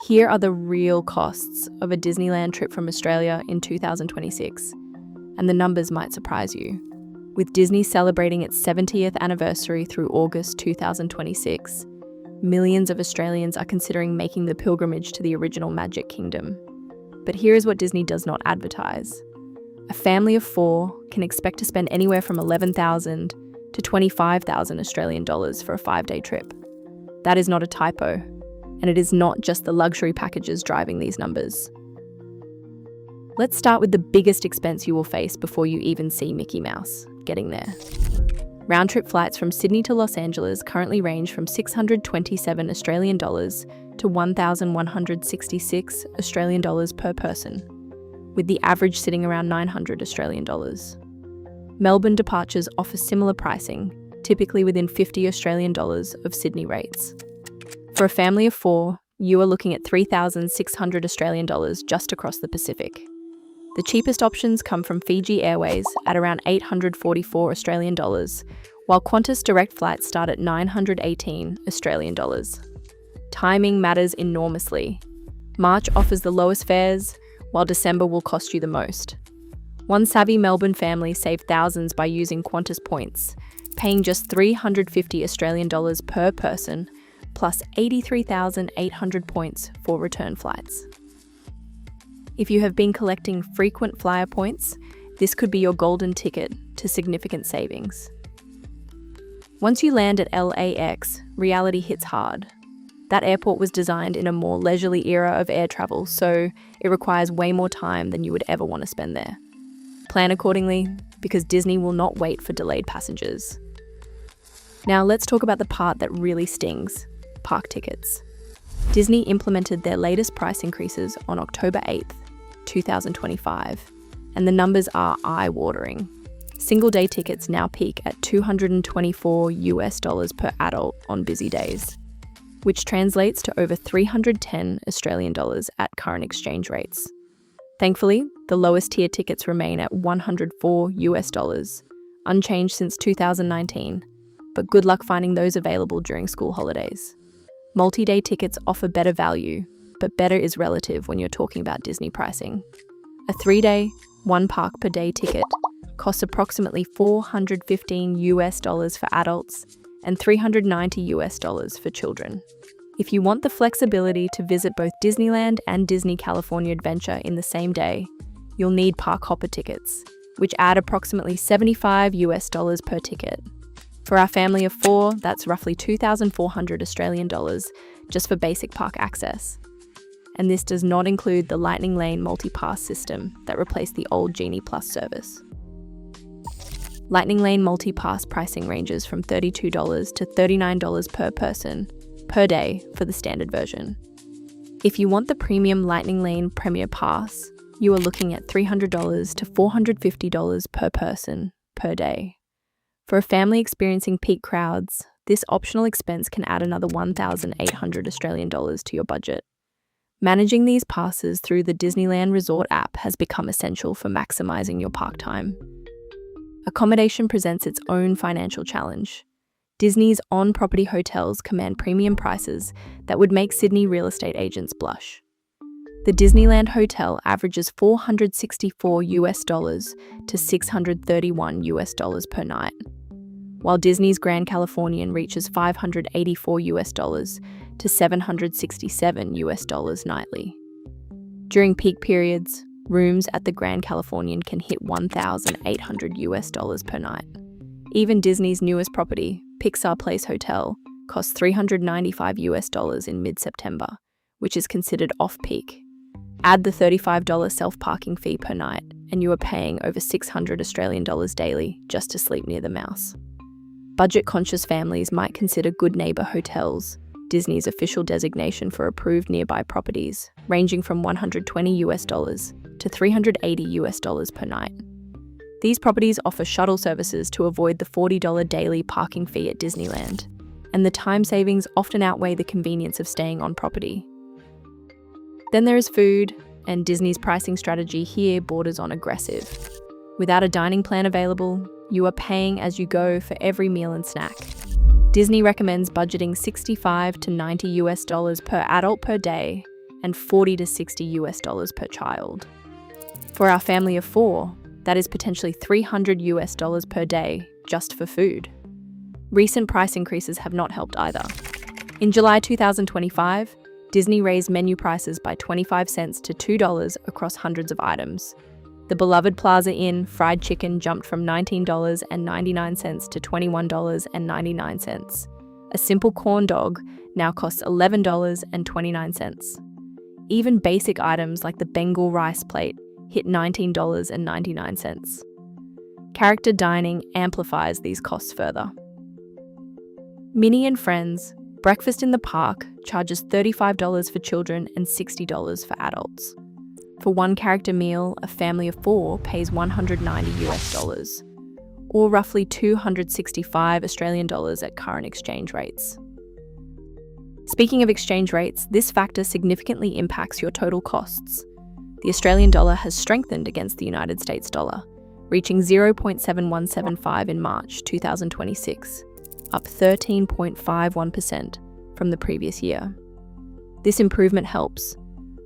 Here are the real costs of a Disneyland trip from Australia in 2026, and the numbers might surprise you. With Disney celebrating its 70th anniversary through August 2026, millions of Australians are considering making the pilgrimage to the original Magic Kingdom. But here is what Disney does not advertise. A family of 4 can expect to spend anywhere from 11,000 to 25,000 Australian dollars for a 5-day trip. That is not a typo, and it is not just the luxury packages driving these numbers. Let's start with the biggest expense you will face before you even see Mickey Mouse: getting there. Round-trip flights from Sydney to Los Angeles currently range from 627 Australian dollars to 1,166 Australian dollars per person, with the average sitting around 900 Australian dollars. Melbourne departures offer similar pricing, typically within 50 Australian dollars of Sydney rates. For a family of 4, you are looking at 3,600 Australian dollars just across the Pacific. The cheapest options come from Fiji Airways at around 844 Australian dollars, while Qantas direct flights start at 918 Australian dollars. Timing matters enormously. March offers the lowest fares, while December will cost you the most. One savvy Melbourne family saved thousands by using Qantas Points, paying just 350 Australian dollars per person, plus 83,800 points for return flights. If you have been collecting frequent flyer points, this could be your golden ticket to significant savings. Once you land at LAX, reality hits hard. That airport was designed in a more leisurely era of air travel, so it requires way more time than you would ever want to spend there. Plan accordingly, because Disney will not wait for delayed passengers. Now let's talk about the part that really stings: park tickets. Disney implemented their latest price increases on October 8th, 2025, and the numbers are eye-watering. Single-day tickets now peak at $224 per adult on busy days, which translates to over 310 Australian dollars at current exchange rates. Thankfully, the lowest tier tickets remain at $104, unchanged since 2019, but good luck finding those available during school holidays. Multi-day tickets offer better value, but better is relative when you're talking about Disney pricing. A 3-day, 1 park per day ticket costs approximately $415 for adults and $390 for children. If you want the flexibility to visit both Disneyland and Disney California Adventure in the same day, you'll need park hopper tickets, which add approximately $75 per ticket. For our family of 4, that's roughly 2,400 Australian dollars just for basic park access. And this does not include the Lightning Lane multi-pass system that replaced the old Genie Plus service. Lightning Lane multi-pass pricing ranges from $32 to $39 per person per day for the standard version. If you want the premium Lightning Lane Premier Pass, you are looking at $300 to $450 per person per day. For a family experiencing peak crowds, this optional expense can add another 1,800 Australian dollars to your budget. Managing these passes through the Disneyland Resort app has become essential for maximizing your park time. Accommodation presents its own financial challenge. Disney's on-property hotels command premium prices that would make Sydney real estate agents blush. The Disneyland Hotel averages $464 to $631 per night, while Disney's Grand Californian reaches $584 to $767 nightly. During peak periods, rooms at the Grand Californian can hit $1,800 per night. Even Disney's newest property, Pixar Place Hotel, costs $395 in mid-September, which is considered off-peak. Add the $35 self-parking fee per night, and you are paying over 600 Australian dollars daily just to sleep near the mouse. Budget-conscious families might consider Good Neighbor Hotels, Disney's official designation for approved nearby properties, ranging from $120 to $380 per night. These properties offer shuttle services to avoid the $40 daily parking fee at Disneyland, and the time savings often outweigh the convenience of staying on property. Then there is food, and Disney's pricing strategy here borders on aggressive. Without a dining plan available, you are paying as you go for every meal and snack. Disney recommends budgeting $65 to $90 per adult per day and $40 to $60 per child. For our family of 4, that is potentially $300 per day just for food. Recent price increases have not helped either. In July 2025, Disney raised menu prices by 25 cents to $2 across hundreds of items. The beloved Plaza Inn fried chicken jumped from $19.99 to $21.99. A simple corn dog now costs $11.29. Even basic items like the Bengal rice plate hit $19.99. Character dining amplifies these costs further. Minnie and Friends, breakfast in the park charges $35 for children and $60 for adults. For one character meal, a family of 4 pays $190, or roughly 265 Australian dollars at current exchange rates. Speaking of exchange rates, this factor significantly impacts your total costs. The Australian dollar has strengthened against the United States dollar, reaching 0.7175 in March 2026, up 13.51% from the previous year. This improvement helps,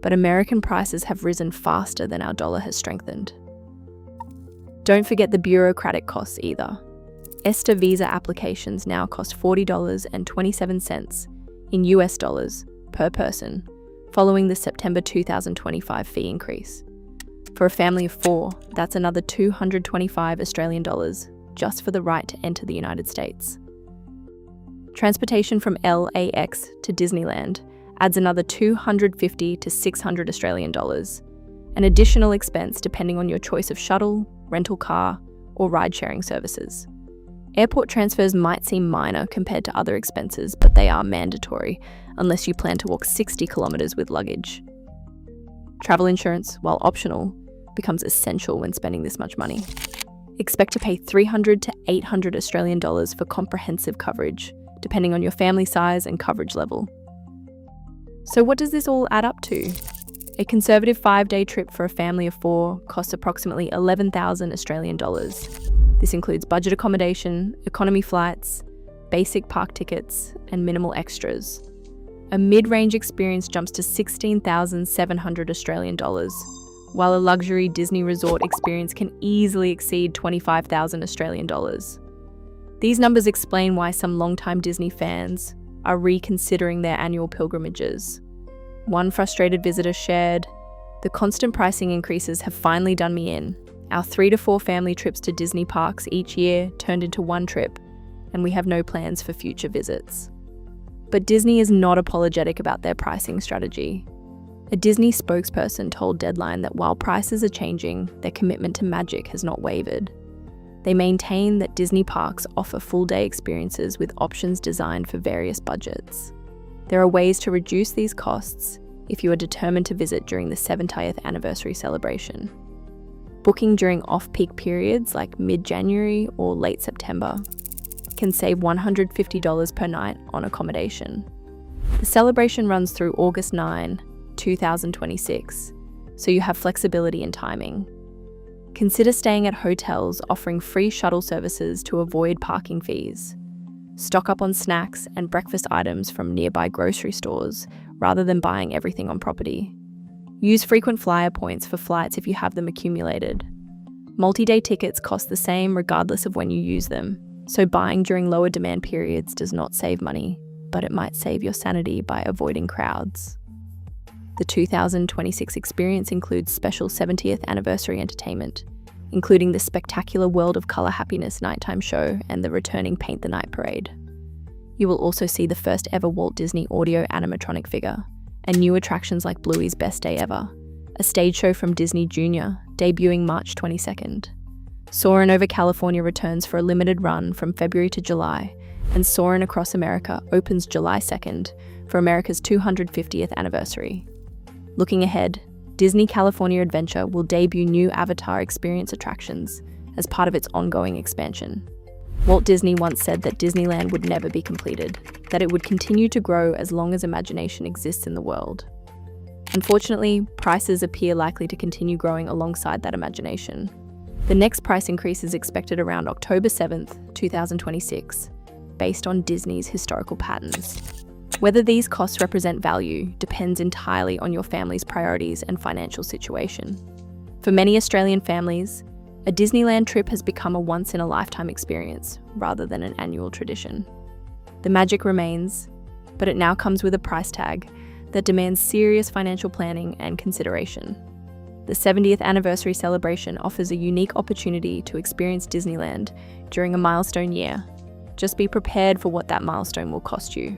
but American prices have risen faster than our dollar has strengthened. Don't forget the bureaucratic costs either. ESTA visa applications now cost $40.27 in US dollars per person, following the September 2025 fee increase. For a family of 4, that's another 225 Australian dollars just for the right to enter the United States. Transportation from LAX to Disneyland adds another 250 to 600 Australian dollars, an additional expense depending on your choice of shuttle, rental car, or ride-sharing services. Airport transfers might seem minor compared to other expenses, but they are mandatory unless you plan to walk 60 kilometers with luggage. Travel insurance, while optional, becomes essential when spending this much money. Expect to pay 300 to 800 Australian dollars for comprehensive coverage, depending on your family size and coverage level. So what does this all add up to? A conservative 5-day trip for a family of 4 costs approximately 11,000 Australian dollars. This includes budget accommodation, economy flights, basic park tickets, and minimal extras. A mid-range experience jumps to 16,700 Australian dollars, while a luxury Disney resort experience can easily exceed 25,000 Australian dollars. These numbers explain why some longtime Disney fans are reconsidering their annual pilgrimages. One frustrated visitor shared, "The constant pricing increases have finally done me in. Our 3 to 4 family trips to Disney parks each year turned into one trip, and we have no plans for future visits." But Disney is not apologetic about their pricing strategy. A Disney spokesperson told Deadline that while prices are changing, their commitment to magic has not wavered. They maintain that Disney parks offer full-day experiences with options designed for various budgets. There are ways to reduce these costs if you are determined to visit during the 70th anniversary celebration. Booking during off-peak periods like mid-January or late September can save $150 per night on accommodation. The celebration runs through August 9, 2026, so you have flexibility in timing. Consider staying at hotels offering free shuttle services to avoid parking fees. Stock up on snacks and breakfast items from nearby grocery stores rather than buying everything on property. Use frequent flyer points for flights if you have them accumulated. Multi-day tickets cost the same regardless of when you use them, so buying during lower demand periods does not save money, but it might save your sanity by avoiding crowds. The 2026 experience includes special 70th anniversary entertainment, including the spectacular World of Color Happiness nighttime show and the returning Paint the Night parade. You will also see the first ever Walt Disney audio animatronic figure, and new attractions like Bluey's Best Day Ever, a stage show from Disney Junior, debuting March 22nd. Soarin' over California returns for a limited run from February to July, and Soarin' Across America opens July 2nd for America's 250th anniversary. Looking ahead, Disney California Adventure will debut new Avatar experience attractions as part of its ongoing expansion. Walt Disney once said that Disneyland would never be completed, that it would continue to grow as long as imagination exists in the world. Unfortunately, prices appear likely to continue growing alongside that imagination. The next price increase is expected around October 7th, 2026, based on Disney's historical patterns. Whether these costs represent value depends entirely on your family's priorities and financial situation. For many Australian families, a Disneyland trip has become a once-in-a-lifetime experience rather than an annual tradition. The magic remains, but it now comes with a price tag that demands serious financial planning and consideration. The 70th anniversary celebration offers a unique opportunity to experience Disneyland during a milestone year. Just be prepared for what that milestone will cost you.